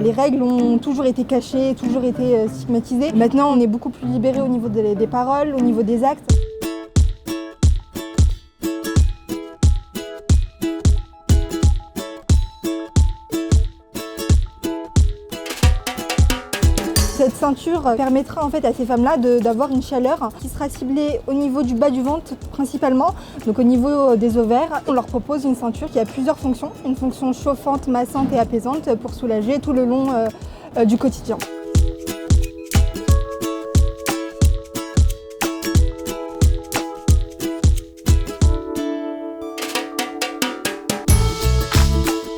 Les règles ont toujours été cachées, toujours été stigmatisées. Maintenant, on est beaucoup plus libéré au niveau des paroles, au niveau des actes. Cette ceinture permettra en fait à ces femmes-là d'avoir une chaleur qui sera ciblée au niveau du bas du ventre principalement, donc au niveau des ovaires. On leur propose une ceinture qui a plusieurs fonctions, une fonction chauffante, massante et apaisante pour soulager tout le long du quotidien.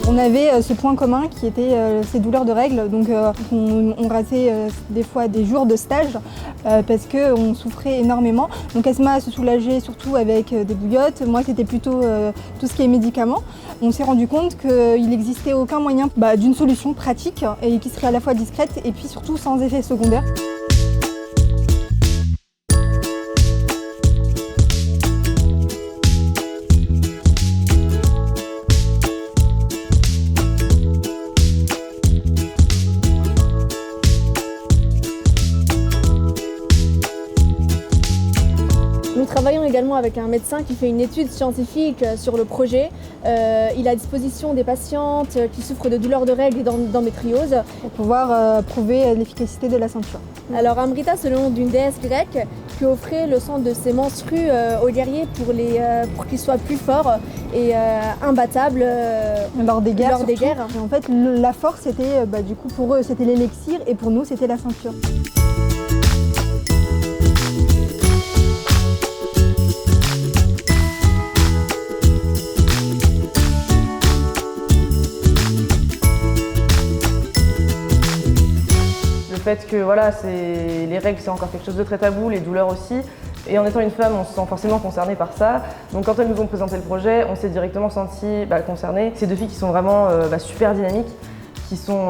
On avait ce point commun qui était ces douleurs de règles, donc on ratait des fois des jours de stage parce qu'on souffrait énormément. Donc Asma se soulageait surtout avec des bouillottes, moi c'était plutôt tout ce qui est médicaments. On s'est rendu compte qu'il n'existait aucun moyen d'une solution pratique et qui serait à la fois discrète et puis surtout sans effet secondaire. Nous travaillons également avec un médecin qui fait une étude scientifique sur le projet. Il a à disposition des patientes qui souffrent de douleurs de règles et d'endométriose. Pour pouvoir prouver l'efficacité de la ceinture. Alors Amrita, c'est le nom d'une déesse grecque qui offrait le sang de ses menstrues aux guerriers pour qu'ils soient plus forts et imbattables lors des guerres. Et en fait, la force, c'était du coup pour eux, c'était l'élixir et pour nous, c'était la ceinture. Le fait que voilà, les règles c'est encore quelque chose de très tabou, les douleurs aussi. Et en étant une femme, on se sent forcément concernée par ça. Donc quand elles nous ont présenté le projet, on s'est directement senti concernés. C'est deux filles qui sont vraiment super dynamiques, qui sont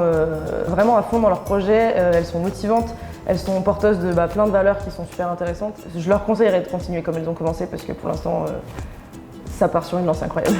vraiment à fond dans leur projet, elles sont motivantes, elles sont porteuses de plein de valeurs qui sont super intéressantes. Je leur conseillerais de continuer comme elles ont commencé parce que pour l'instant, ça part sur une lancée incroyable.